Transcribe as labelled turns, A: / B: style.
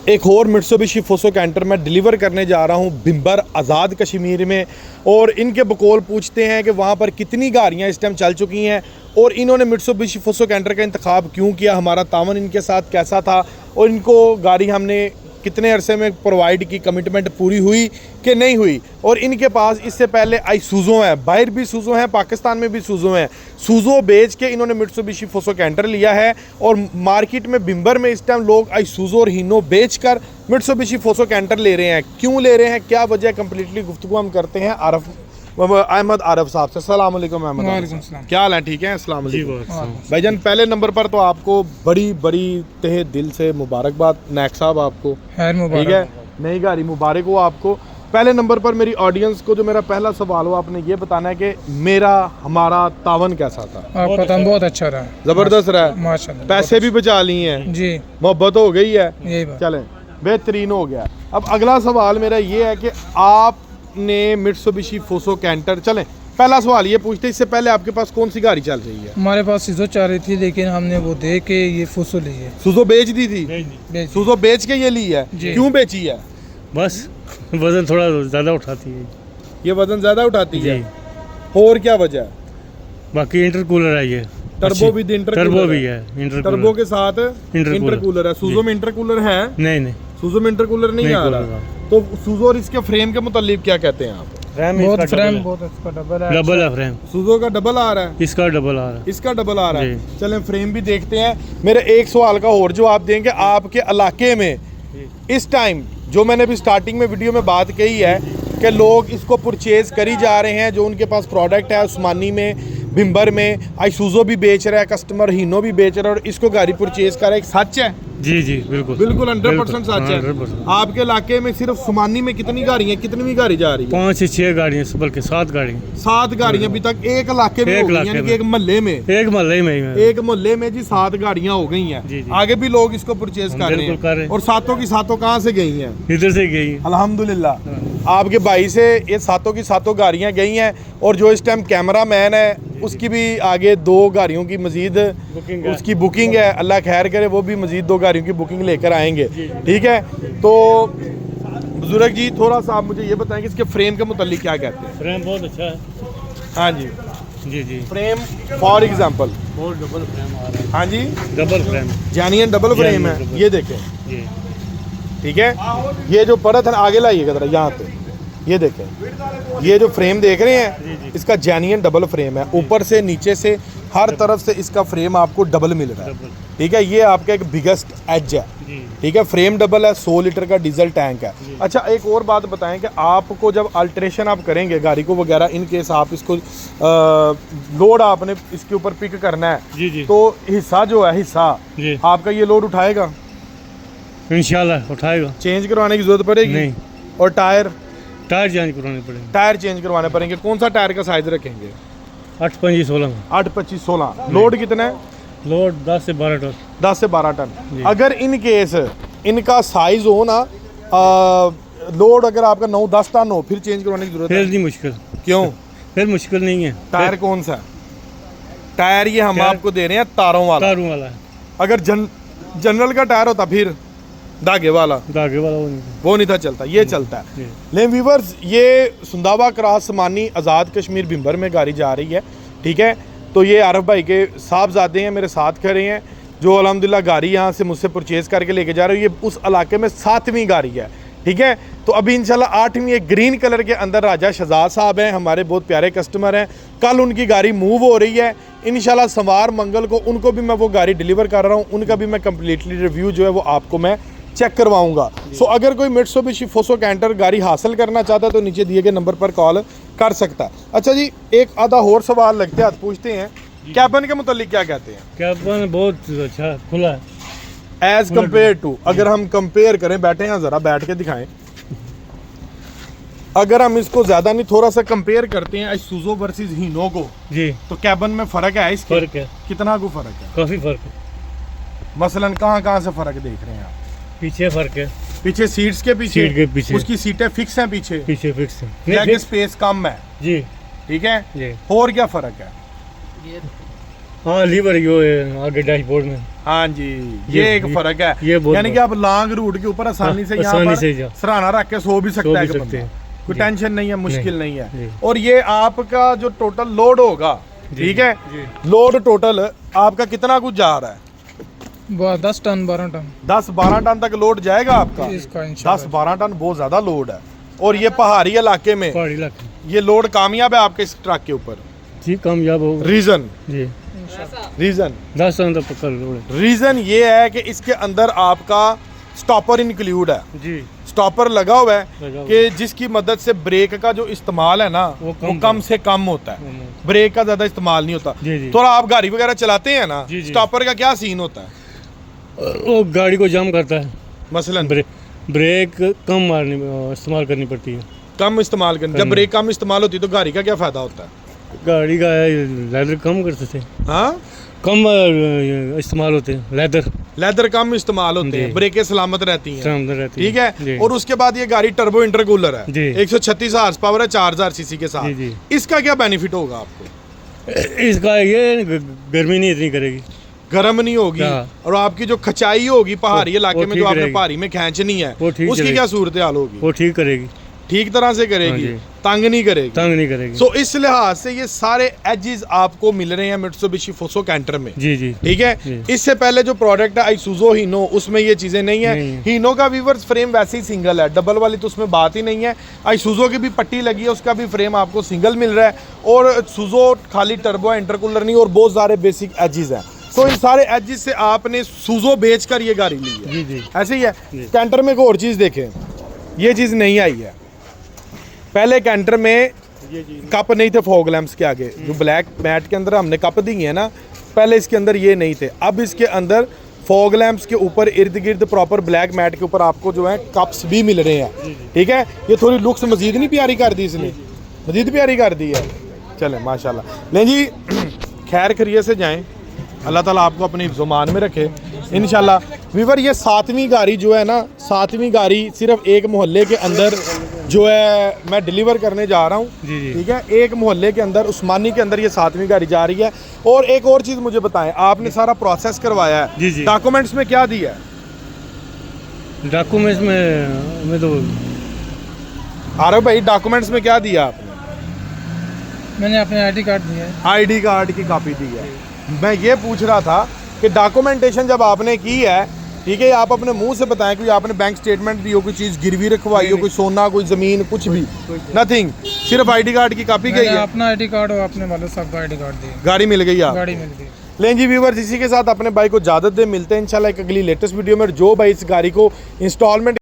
A: एक और Mitsubishi फुसो canter मैं डिलीवर करने जा रहा हूं बिम्बर आज़ाद कश्मीर में। और इनके बकौल पूछते हैं कि वहां पर कितनी गाड़ियां इस टाइम चल चुकी हैं और इन्होंने मित्सुबिशी फुसो कैंटर का इंतखाब क्यों किया, हमारा तावन इनके साथ कैसा था और इनको गाड़ी हमने कितने अरसे में प्रोवाइड की, कमिटमेंट पूरी हुई कि नहीं हुई। और इनके पास इससे पहले आईसूज़ो है, बाहर भी सूज़ो हैं, पाकिस्तान में भी सूज़ो हैं। सूज़ो बेच के इन्होंने मित्सुबिशी फुसो कैंटर लिया है और मार्केट में बिम्बर में इस टाइम लोग आईसूज़ो और हीनो बेच कर मित्सुबिशी फुसो कैंटर ले रहे हैं। क्यों ले रहे हैं, क्या वजह, कंप्लीटली गुफ्तगू हम करते हैं अहमद आरफ साहब से। अस्सलाम वालेकुम अहमद।
B: वालेकुम सलाम।
A: क्या हाल है, ठीक है? अस्सलाम वालेकुम भाईजान। पहले नंबर पर तो आपको बड़ी बड़ी तहे दिल से मुबारकबाद नायक साहब, आपको ठीक है, नई गाड़ी मुबारक हो आपको। पहले नंबर पर मेरी ऑडियंस को जो मेरा पहला सवाल हो, आपने ये बताना है कि मेरा हमारा तावन कैसा था।
B: आपका तावन बहुत अच्छा रहा,
A: जबरदस्त रहा,
B: माशाल्लाह।
A: पैसे भी बचा लिए हैं
B: जी,
A: मोहब्बत हो गई है,
B: यही बात।
A: चलें बेहतरीन हो गया। अब अगला सवाल मेरा ये है कि आपने मित्सुबिशी फुसो कैंटर, चलें पहला सवाल ये पूछते, इससे पहले आपके पास कौन सी गाड़ी चल रही है?
B: हमारे पास सीजो चाह रही थी लेकिन हमने वो दे के ये फुसो ली है।
A: सूज़ो बेच दी थी?
B: बेच-
A: सूज़ो बेच के ये ली है,
B: जी।
A: क्यों बेची है?
C: बस वजन थोड़ा ज़्यादा उठाती है
A: ये वजन ज्यादा उठाती
C: जी।
A: है, और क्या वजह है?
C: बाकी इंटरकूलर है ये,
A: टर्बो विद इंटरकूलर
C: टर्बो भी है,
A: टर्बो के साथ
C: इंटरकूलर।
A: इंटरकूलर है। सूज़ो में इंटरकूलर है?
C: नहीं
A: सूज़ो में इंटरकूलर नहीं आ
C: कूलर
A: रहा। तो सूज़ो और इसके फ्रेम के मुतालिक क्या कहते हैं आप?
B: बहुत फ्रेम बहुत अच्छा डबल है।
C: डबल है फ्रेम,
A: सूज़ो का डबल आ रहा है,
C: इसका डबल आ रहा है।
A: इसका डबल आ रहा है।
C: जी।
A: चलें फ्रेम भी देखते हैं। मेरे एक सवाल का और जवाब देंगे, आपके इलाके में इस टाइम जो मैंने भी स्टार्टिंग में वीडियो में बात कही है कि लोग इसको परचेज करी जा रहे हैं, जो उनके पास प्रोडक्ट है उस्मानी में, बिम्बर में, आईसूज़ो भी बेच रहा है कस्टमर, हीनो भी बेच रहा है और इसको गाड़ी परचेज कर रहा है। सच है?
C: जी जी बिल्कुल
A: बिल्कुल 100% सच है।
C: 100%।
A: आपके इलाके में सिर्फ उस्मानी में कितनी गाड़ियाँ, कितनी गाड़ी जा रही है?
C: 5 से 6 गाड़ियाँ, बल्कि 7 गाड़ियाँ
A: 7 गाड़ियाँ अभी तक एक इलाके में
C: एक
A: हो गई,
C: इलाके
A: यानी कि
C: में।
A: एक मोहल्ले में,
C: एक मोहल्ले में ही है।
A: एक मोहल्ले में जी 7 गाड़ियाँ हो गई हैं।
C: जी, जी।
A: आगे भी लोग इसको परचेज कर रहे
C: बिल्कुल कर रहे
A: हैं
C: हैं।
A: और सातों की सातों कहाँ से गई हैं?
C: इधर से गई है।
A: अल्हम्दुलिल्लाह आपके भाई से ये सातों की सातों गाड़ियाँ गई हैं। और जो इस टाइम कैमरा मैन है उसकी भी आगे 2 गाड़ियों की मजीद
C: बुकिंग है।
A: उसकी बुकिंग है, अल्लाह खैर करे वो भी मजीद 2 गाड़ियों की बुकिंग लेकर आएंगे। ठीक है, तो बुजुर्ग जी थोड़ा सा आप मुझे ये बताएं कि इसके फ्रेम के मुतालिक क्या कहते हैं?
C: फ्रेम बहुत अच्छा है।
A: हाँ जी,
C: जी जी,
A: फ्रेम फॉर एग्जांपल,
C: बहुत डबल फ्रेम आ रहा है।
A: हाँ जी,
C: double frame
A: genuine double frame है।
C: Genuine double।
A: ये देखें,
C: जी,
A: ठीक है, ये जो परत है ना, आगे लाइएगा जरा यहाँ पे, ये देखें, ये जो फ्रेम देख रहे हैं इसका जेन्युइन डबल फ्रेम है, ऊपर से नीचे से हर तरफ से इसका फ्रेम आपको डबल मिल रहा है।
C: डबल।
A: ठीक है, ये आपका एक बिगेस्ट एज है।
C: जी
A: ठीक है, फ्रेम डबल है, 100 लीटर का डीजल टैंक है। अच्छा एक और बात बताएं कि आपको जब अल्ट्रेशन आप करेंगे गाड़ी को वगैरह, इन केस आप इसको लोड आपने इसके ऊपर पिक करना है,
C: जी जी
A: तो हिस्सा जो है, हिस्सा
C: जी,
A: आपका ये लोड उठाएगा?
C: इंशाल्लाह उठाएगा।
A: चेंज करवाने की जरूरत पड़ेगी?
C: नहीं,
A: और टायर
C: टायर चेंज करवाने पड़ेंगे।
A: टायर चेंज करवाने पड़ेंगे। कौन सा टायर का साइज रखेंगे?
C: 8 5 16
A: 8 25 16। लोड कितना है?
C: लोड 10 से 12 टन।
A: 10 से 12 टन।
C: जी।
A: अगर इन केस इनका साइज हो ना, लोड अगर आपका 9-10 टन हो, फिर चेंज करवाने की जरूरत
C: फिर
A: है?
C: नहीं मुश्किल,
A: क्यों?
C: फिर मुश्किल नहीं है।
A: टायर कौन सा है? टायर ये हम
C: टायर-
A: आपको दे रहे हैं तारों वाला।
C: तारों वाला है,
A: अगर जनरल का टायर होता फिर धागे वाला,
C: धागे वाला वो नहीं।
A: वो नहीं था चलता, ये चलता है।
C: जी।
A: लेकिन व्यूवर्स, ये सुंदावा क्रॉस मानी आज़ाद कश्मीर बिम्बर में गाड़ी जा रही है। ठीक है, तो ये आरफ भाई के साहबजादे हैं, मेरे साथ खड़े हैं, जो अल्हम्दुलिल्लाह गाड़ी यहाँ से मुझसे परचेज़ करके लेके जा रहे हो। ये उस इलाके में 7वीं गाड़ी है। ठीक है, तो अभी इंशाल्लाह 8वीं एक ग्रीन कलर के अंदर राजा शहजाद साहब हैं, हमारे बहुत प्यारे कस्टमर हैं। कल उनकी गाड़ी मूव हो रही है इंशाल्लाह, सोमवार मंगल को उनको भी मैं वो गाड़ी डिलीवर कर रहा हूँ। उनका भी मैं कम्प्लीटली रिव्यू जो है वो आपको मैं चेक करवाऊंगा। सो अगर कोई मित्सुबिशी फुसो कैंटर गाड़ी हासिल करना चाहता है तो नीचे दिए गए नंबर पर कॉल कर सकता है। अच्छा जी, एक आधा और सवाल लगते हाथ पूछते हैं, कैबिन के मुतालिक क्या कहते हैं?
C: कैबिन बहुत अच्छा खुला है।
A: एज कम्पेयर टू, अगर हम कंपेयर करें, बैठे हैं जरा, बैठ के दिखाएं, अगर हम इसको ज्यादा नहीं थोड़ा सा कंपेयर करते हैं आईसूज़ो वर्सेस हीनो को,
C: जी,
A: तो कैबिन में फर्क है इसके?
C: फर्क है,
A: कितना को फर्क है?
C: काफी फर्क है।
A: मसलन कहाँ से फर्क देख रहे हैं आप?
C: पीछे फर्क है,
A: पीछे सीट्स के पीछे,
C: सीट के पीछे।
A: उसकी सीटें फिक्स हैं पीछे,
C: पीछे फिक्स है।
A: लेग स्पेस कम है।
C: जी
A: ठीक है,
C: जी,
A: और क्या फर्क है?
C: हाँ लीवर यो है आगे डैशबोर्ड में।
A: हाँ जी, ये एक फर्क है।
C: ये बहुत
A: यानी कि आप लॉन्ग रूट के ऊपर आसानी से यहाँ
C: आसानी
A: पर
C: से जा
A: सराहना रख के सो भी
C: सो
A: सकता है
C: भी
A: कि
C: सकते
A: बंदा।
C: हैं।
A: कोई
C: जी।
A: टेंशन नहीं है, मुश्किल नहीं
C: जी।
A: है। और ये आपका जो टोटल लोड होगा, ठीक है, लोड टोटल आपका कितना कुछ जा रहा है?
B: 10 टन 12 टन
A: 10-12 टन तक लोड जाएगा आपका।
B: इसका इंशाल्लाह।
A: 10-12 टन बहुत ज्यादा लोड है। और ये पहाड़ी इलाके में
C: पहाड़ी इलाके
A: ये लोड कामयाब है आपके इस ट्रक के ऊपर।
C: जी कामयाब हो
A: रीजन
C: जी।
A: रीजन
C: 10 टन तक पकड़ लो
A: रीजन ये है कि इसके अंदर आपका स्टॉपर इंक्लूड है।
C: जी।
A: स्टॉपर लगा हुआ है
C: लगा हुआ
A: कि जिसकी मदद से ब्रेक का जो इस्तेमाल है ना
C: वो
A: वो
C: कम
A: कम से कम होता है। ब्रेक का ज्यादा इस्तेमाल नहीं होता।
C: जी, जी।
A: थोड़ा आप गाड़ी वगैरह चलाते हैं ना,
C: जी, जी।
A: स्टॉपर का क्या सीन होता है?
C: वो गाड़ी को जाम करता है।
A: मसलन
C: ब्रेक कम मारनी इस्तेमाल करनी पड़ती है।
A: कम इस्तेमाल करने, जब ब्रेक कम इस्तेमाल होती है तो गाड़ी का क्या फायदा होता है?
C: गाड़ी का लेदर कम करते थे,
A: हाँ,
C: कम इस्तेमाल होते हैं लेदर
A: लेदर कम इस्तेमाल होते हैं,
C: जी।
A: ब्रेकें सलामत रहती हैं,
C: सामने रहती
A: ठीक
C: जी।
A: है। और उसके बाद ये गाड़ी टर्बो इंटरकूलर है,
C: जी।
A: 136 हार्स पावर है, 4000 सीसी के साथ।
C: जी, जी।
A: इसका क्या बेनिफिट होगा आपको?
C: इसका ये गर्मी नहीं इतनी करेगी।
A: गर्म नहीं होगी,
C: हाँ।
A: और आपकी जो खचाई होगी पहाड़ी इलाके में
C: ठीक
A: जो आपने
C: रहेगी।
A: पहाड़ी में खींचनी है,
C: वो ठीक
A: उसकी
C: रहेगी।
A: क्या सूरत हाल होगी?
C: वो ठीक करेगी,
A: ठीक तरह से करेगी,
C: हाँ जी।
A: तंग नहीं करेगी।
C: तंग नहीं करेगी।
A: सो इस लिहाज से ये सारे एजेस आपको मिल रहे हैं मित्सुबिशी फुसो कैंटर में,
C: जी जी
A: ठीक है।
C: जी।
A: इससे पहले जो प्रोडक्ट है आइसुजो हीनो, उसमें ये चीजें नहीं है।
C: नहीं है।
A: हीनो का वीवर्स फ्रेम वैसे ही सिंगल है, डबल वाली तो उसमें बात ही नहीं है। आइसुजो की भी पट्टी लगी है, उसका भी फ्रेम आपको सिंगल मिल रहा है। और सुजो खाली टर्बो इंटरकूलर नहीं, और बहुत सारे बेसिक एजेस हैं। तो इन सारे एजेस से आपने सुजो बेचकर ये गाड़ी ली है,
C: जी जी
A: ऐसे ही है।
C: जी।
A: कैंटर में एक और चीज़ देखें, ये चीज़ नहीं आई है। पहले कैंटर में कप नहीं थे फॉग लैंप्स के आगे, जो ब्लैक मैट के अंदर हमने कप दिए हैं ना, पहले इसके अंदर ये नहीं थे। अब इसके अंदर फॉग लैंप्स के ऊपर इर्द गिर्द प्रॉपर ब्लैक मैट के ऊपर आपको जो है कप्स भी मिल रहे हैं, ठीक है। ये थोड़ी लुक्स मजीद नहीं प्यारी कर दी इसने, मजीद प्यारी कर दी है। चले माशाल्लाह। नहीं जी, खैर खैरियत से जाएं, अल्लाह ताला आपको अपने हिफ्ज़-ओ-मान में रखे इंशाल्लाह। वीवर ये 7वीं गाड़ी जो है ना, 7वीं गाड़ी सिर्फ एक मोहल्ले के अंदर जो है मैं डिलीवर करने जा रहा हूँ,
C: जी, जी।
A: ठीक है। एक मोहल्ले के अंदर, उस्मानी के अंदर ये 7वीं गाड़ी जा रही है। और एक और चीज़ मुझे बताएं, आपने सारा प्रोसेस करवाया है,
C: जी, जी।
A: डॉक्यूमेंट्स में क्या दिया है?
C: डॉक्यूमेंट्स में तो
A: आरव भाई, डॉक्यूमेंट्स में क्या दिया आपने?
B: मैंने अपने आईडी कार्ड दिया है।
A: आईडी कार्ड की कॉपी दी है। मैं ये पूछ रहा था कि डॉक्यूमेंटेशन जब आपने की है, ठीक है, आप अपने मुंह से बताएं कि आपने बैंक स्टेटमेंट दी हो, कोई चीज़ गिरवी रखवाई हो, कोई सोना, कोई ज़मीन, कुछ भी? नथिंग, सिर्फ आईडी कार्ड की कॉपी गई
B: मैंने
A: है।
B: अपना आईडी कार्ड और अपने वाले साहब का आईडी कार्ड दिया,
A: गाड़ी मिल गई आप?
B: गाड़ी मिल गई।
A: लें जी व्यूअर्स, इसी के साथ अपने भाई को इजाज़त दे, मिलते हैं इंशाल्लाह एक अगली लेटेस्ट वीडियो में। जो भाई इस गाड़ी को इंस्टॉलमेंट